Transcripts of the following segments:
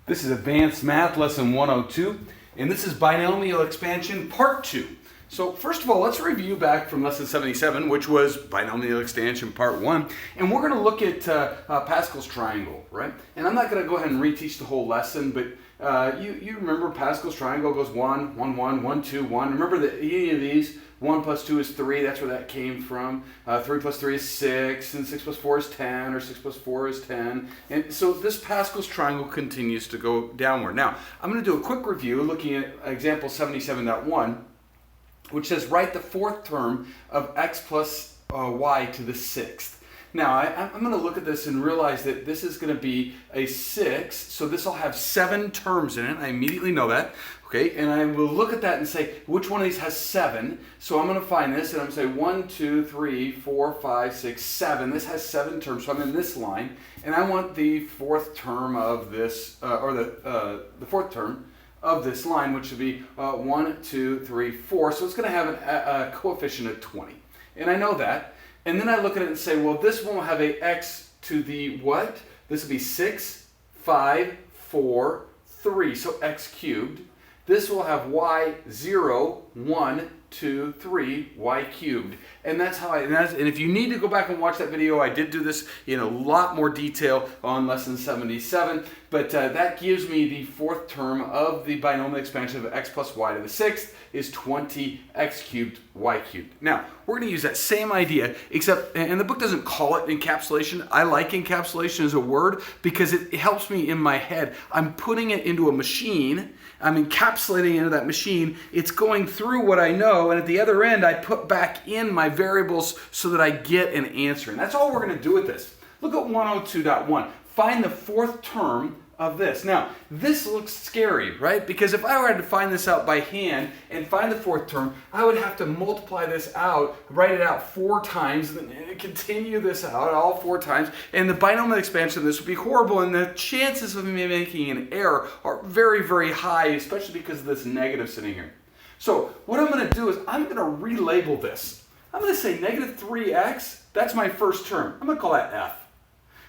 This is Advanced Math Lesson 102, and this is Binomial Expansion Part 2. So first of all, let's review back from Lesson 77, which was Binomial Expansion Part 1, and we're going to look at Pascal's triangle, right? And I'm not going to go ahead and reteach the whole lesson, but you remember Pascal's triangle goes 1, 1, 1, 1, 2, 1. Remember that any of these, 1 plus 2 is 3, that's where that came from. 3 plus 3 is 6, and 6 plus 4 is 10, or 6 plus 4 is 10. And so this Pascal's triangle continues to go downward. Now, I'm going to do a quick review looking at example 77.1, which says write the fourth term of x plus y to the sixth. Now, I'm going to look at this and realize that this is going to be a 6, so this will have 7 terms in it. I immediately know that. Okay, and I will look at that and say, which one of these has 7? So I'm going to find this, and I'm going to say 1, 2, 3, 4, 5, 6, 7. This has 7 terms, so I'm in this line, and I want the fourth term of this, the fourth term of this line, which would be 1, 2, 3, 4. So it's going to have a coefficient of 20, and I know that. And then I look at it and say, well, this one will have a x to the what? This will be 6, 5, 4, 3, so x cubed. This will have y 0, 1, 2, 3, y cubed. And that's how and if you need to go back and watch that video, I did do this in a lot more detail on lesson 77, but that gives me the fourth term of the binomial expansion of x plus y to the sixth is 20x cubed y cubed. Now, we're going to use that same idea, except, and the book doesn't call it encapsulation. I like encapsulation as a word because it helps me in my head. I'm putting it into a machine. I'm encapsulating into that machine. It's going through what I know, and at the other end, I put back in my variables so that I get an answer. And that's all we're going to do with this. Look at 102.1. Find the fourth term of this. Now, this looks scary, right? Because if I were to find this out by hand and find the fourth term, I would have to multiply this out, write it out 4 times, and continue this out all 4 times, and the binomial expansion of this would be horrible, and the chances of me making an error are very, very high, especially because of this negative sitting here. So what I'm going to do is I'm going to relabel this. I'm going to say negative 3x, that's my first term. I'm going to call that f.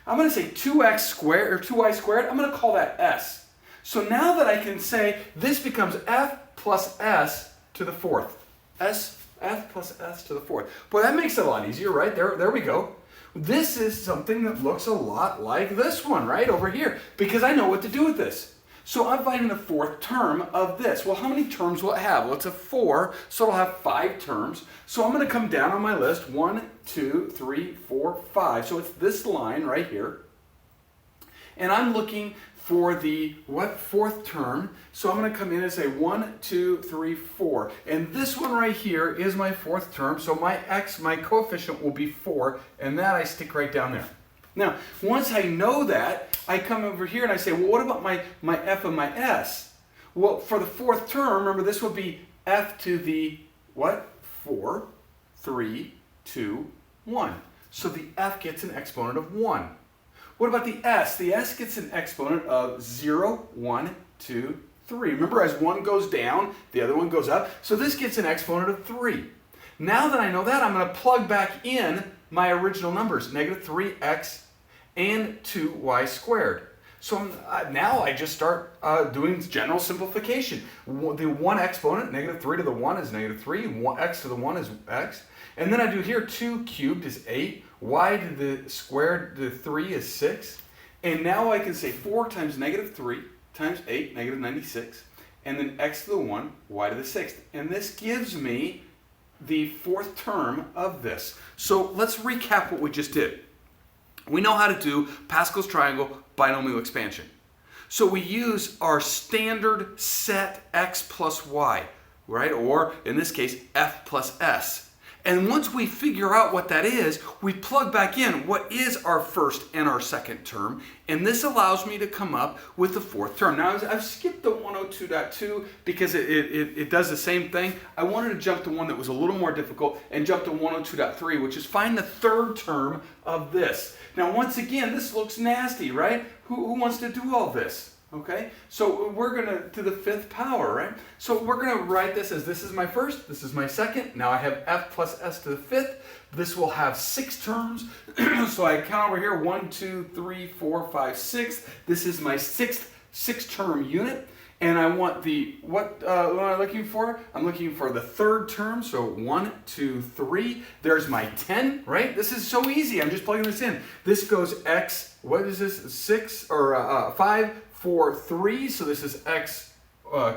I'm going to say 2x squared, or 2y squared, I'm going to call that s. So now that I can say this becomes f plus s to the fourth. F plus s to the fourth. Boy, that makes it a lot easier, right? There we go. This is something that looks a lot like this one, right, over here, because I know what to do with this. So I'm finding the fourth term of this. Well, how many terms will it have? Well, it's a 4, so it'll have 5 terms. So I'm going to come down on my list, 1, 2, 3, 4, 5. So it's this line right here. And I'm looking for the fourth term. So I'm going to come in and say 1, 2, 3, 4. And this one right here is my fourth term. So my coefficient will be 4, and that I stick right down there. Now, once I know that, I come over here and I say, well, what about my f and my s? Well, for the fourth term, remember, this would be f to the what? 4, 3, 2, 1. So the f gets an exponent of 1. What about the s? The s gets an exponent of 0, 1, 2, 3. Remember, as one goes down, the other one goes up. So this gets an exponent of 3. Now that I know that, I'm going to plug back in my original numbers, negative 3x and 2y squared. So now I just start doing general simplification. The one exponent, negative 3 to the 1 is negative 3, x to the 1 is x. And then I do here 2 cubed is 8, y to the squared to the 3 is 6. And now I can say 4 times negative 3 times 8, negative 96. And then x to the 1, y to the 6th. And this gives me the fourth term of this. So let's recap what we just did. We know how to do Pascal's triangle binomial expansion. So we use our standard set x plus y, right? Or in this case, f plus s. And once we figure out what that is, we plug back in what is our first and our second term, and this allows me to come up with the fourth term. Now, I've skipped the 102.2 because it does the same thing. I wanted to jump to one that was a little more difficult and jump to 102.3, which is find the third term of this. Now, once again, this looks nasty, right? Who wants to do all this? Okay, so we're going to the fifth power, right? So we're going to write this as this is my first, this is my second. Now I have f plus s to the fifth. This will have 6 terms. So I count over here, 1, 2, 3, 4, 5, 6. This is my sixth 6-term unit. And I want what am I looking for? I'm looking for the third term, so 1, 2, 3. There's my 10, right? This is so easy, I'm just plugging this in. This goes x, what is this, 6 or 5, 4, 3, so this is x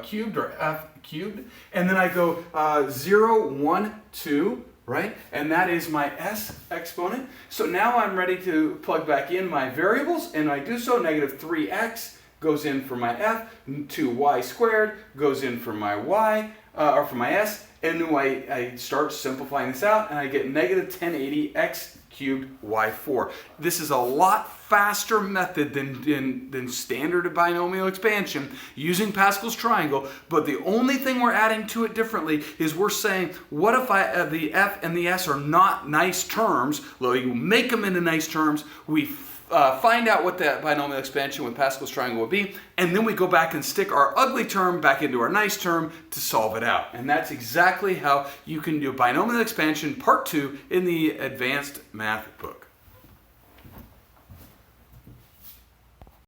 cubed or f cubed. And then I go 0, 1, 2, right? And that is my s exponent. So now I'm ready to plug back in my variables, and I do so. Negative 3x goes in for my f, 2y squared goes in for my y, or for my s, and then I start simplifying this out, and I get negative 1080 x cubed y4. This is a lot faster method than standard binomial expansion using Pascal's triangle, but the only thing we're adding to it differently is we're saying, what if the f and the s are not nice terms? Well, you make them into nice terms, we find out what that binomial expansion with Pascal's triangle will be, and then we go back and stick our ugly term back into our nice term to solve it out. And that's exactly how you can do binomial expansion part 2 in the advanced math book.